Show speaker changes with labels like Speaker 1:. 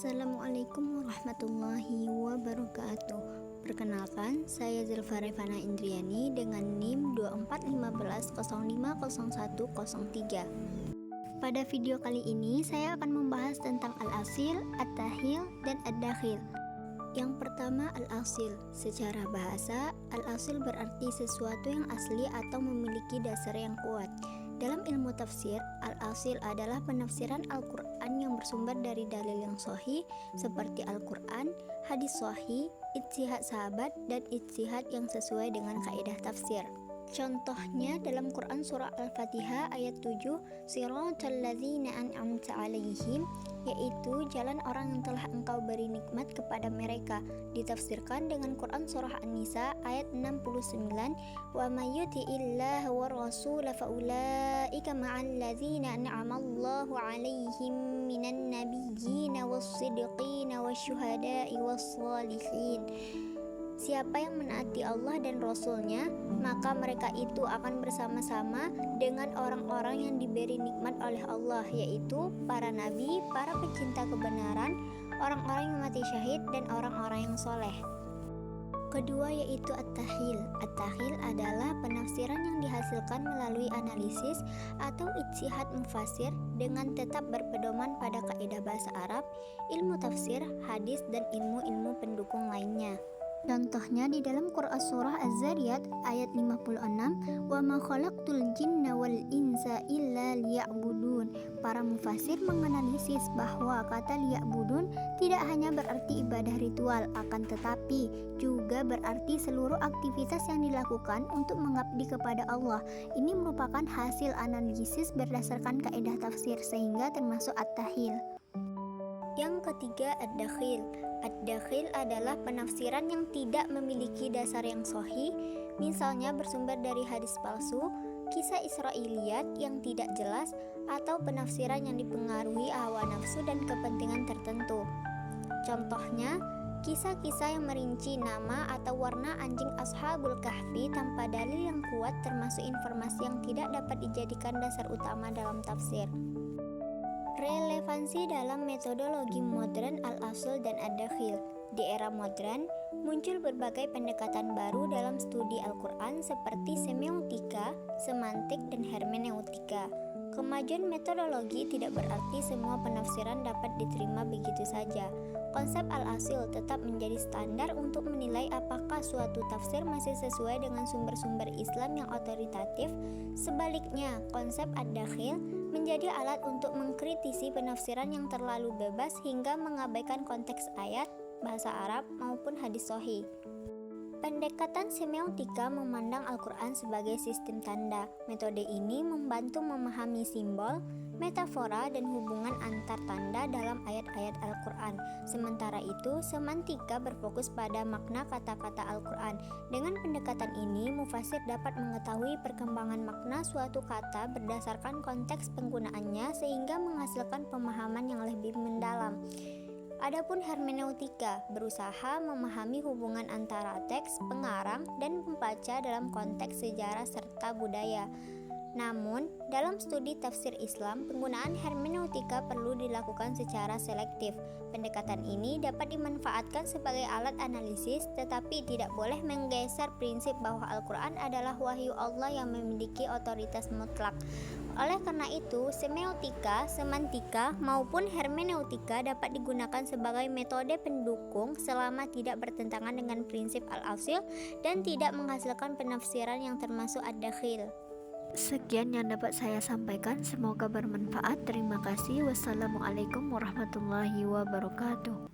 Speaker 1: Assalamualaikum warahmatullahi wabarakatuh. Perkenalkan, saya Zulfa Revana Indriani dengan NIM 2415050103. Pada video kali ini, saya akan membahas tentang al-asil, at-tahil, dan ad-dakhil. Yang pertama, al-asil. Secara bahasa, al-asil berarti sesuatu yang asli atau memiliki dasar yang kuat. Dalam ilmu tafsir, al-asil adalah penafsiran Al-Quran yang bersumber dari dalil yang sahih seperti Al-Quran, hadis sahih, ijtihad sahabat, dan ijtihad yang sesuai dengan kaidah tafsir. Contohnya dalam Quran surah Al-Fatihah ayat 7, Siratal ladzina an'amta 'alaihim, yaitu jalan orang yang telah engkau beri nikmat kepada mereka. Ditafsirkan dengan Quran surah An-Nisa ayat 69, wa may yuti'illah wa rasul fa ulaika ma'al ladzina an'amallahu 'alaihim minan nabiyyin was-siddiqin wasyuhada'i was-shalihin. Siapa yang menaati Allah dan Rasul-Nya, maka mereka itu akan bersama-sama dengan orang-orang yang diberi nikmat oleh Allah, yaitu para nabi, para pecinta kebenaran, orang-orang yang mati syahid, dan orang-orang yang soleh. Kedua yaitu at-tahil. At-tahil adalah penafsiran yang dihasilkan melalui analisis atau ijtihad mufasir dengan tetap berpedoman pada kaidah bahasa Arab, ilmu tafsir, hadis, dan ilmu-ilmu pendukung lainnya. Contohnya di dalam Quran surah Az-Zariyat ayat 56, wa ma khalaqtul jinna wal insa illa liya'budun. Para mufasir menganalisis bahwa kata liya'budun tidak hanya berarti ibadah ritual, akan tetapi juga berarti seluruh aktivitas yang dilakukan untuk mengabdi kepada Allah. Ini merupakan hasil analisis berdasarkan kaidah tafsir sehingga termasuk at-tahil. Yang ketiga, ad-dakhil. Ad-dakhil adalah penafsiran yang tidak memiliki dasar yang sahih, misalnya bersumber dari hadis palsu, kisah Israiliyat yang tidak jelas, atau penafsiran yang dipengaruhi hawa nafsu dan kepentingan tertentu. Contohnya, kisah-kisah yang merinci nama atau warna anjing Ashabul Kahfi tanpa dalil yang kuat termasuk informasi yang tidak dapat dijadikan dasar utama dalam tafsir. Relevansi dalam metodologi modern al-asil dan ad-dakhil. Di era modern, muncul berbagai pendekatan baru dalam studi Al-Quran seperti semiotika, semantik, dan hermeneutika. Kemajuan metodologi tidak berarti semua penafsiran dapat diterima begitu saja. Konsep al-asil tetap menjadi standar untuk menilai apakah suatu tafsir masih sesuai dengan sumber-sumber Islam yang otoritatif. Sebaliknya, konsep ad-dakhil menjadi alat untuk mengkritisi penafsiran yang terlalu bebas hingga mengabaikan konteks ayat, bahasa Arab, maupun hadis sahih. Pendekatan semiotika memandang Al-Quran sebagai sistem tanda. Metode ini membantu memahami simbol, metafora, dan hubungan antar tanda dalam ayat-ayat Al-Quran. Sementara itu, semantika berfokus pada makna kata-kata Al-Quran. Dengan pendekatan ini, mufasir dapat mengetahui perkembangan makna suatu kata berdasarkan konteks penggunaannya sehingga menghasilkan pemahaman yang lebih mendalam. Adapun hermeneutika berusaha memahami hubungan antara teks, pengarang, dan pembaca dalam konteks sejarah serta budaya. Namun, dalam studi tafsir Islam, penggunaan hermeneutika perlu dilakukan secara selektif. Pendekatan ini dapat dimanfaatkan sebagai alat analisis, tetapi tidak boleh menggeser prinsip bahwa Al-Quran adalah wahyu Allah yang memiliki otoritas mutlak. Oleh karena itu, semiotika, semantika, maupun hermeneutika dapat digunakan sebagai metode pendukung selama tidak bertentangan dengan prinsip al-asil dan tidak menghasilkan penafsiran yang termasuk ad-dakhil. Sekian yang dapat saya sampaikan, semoga bermanfaat. Terima kasih. Wassalamualaikum warahmatullahi wabarakatuh.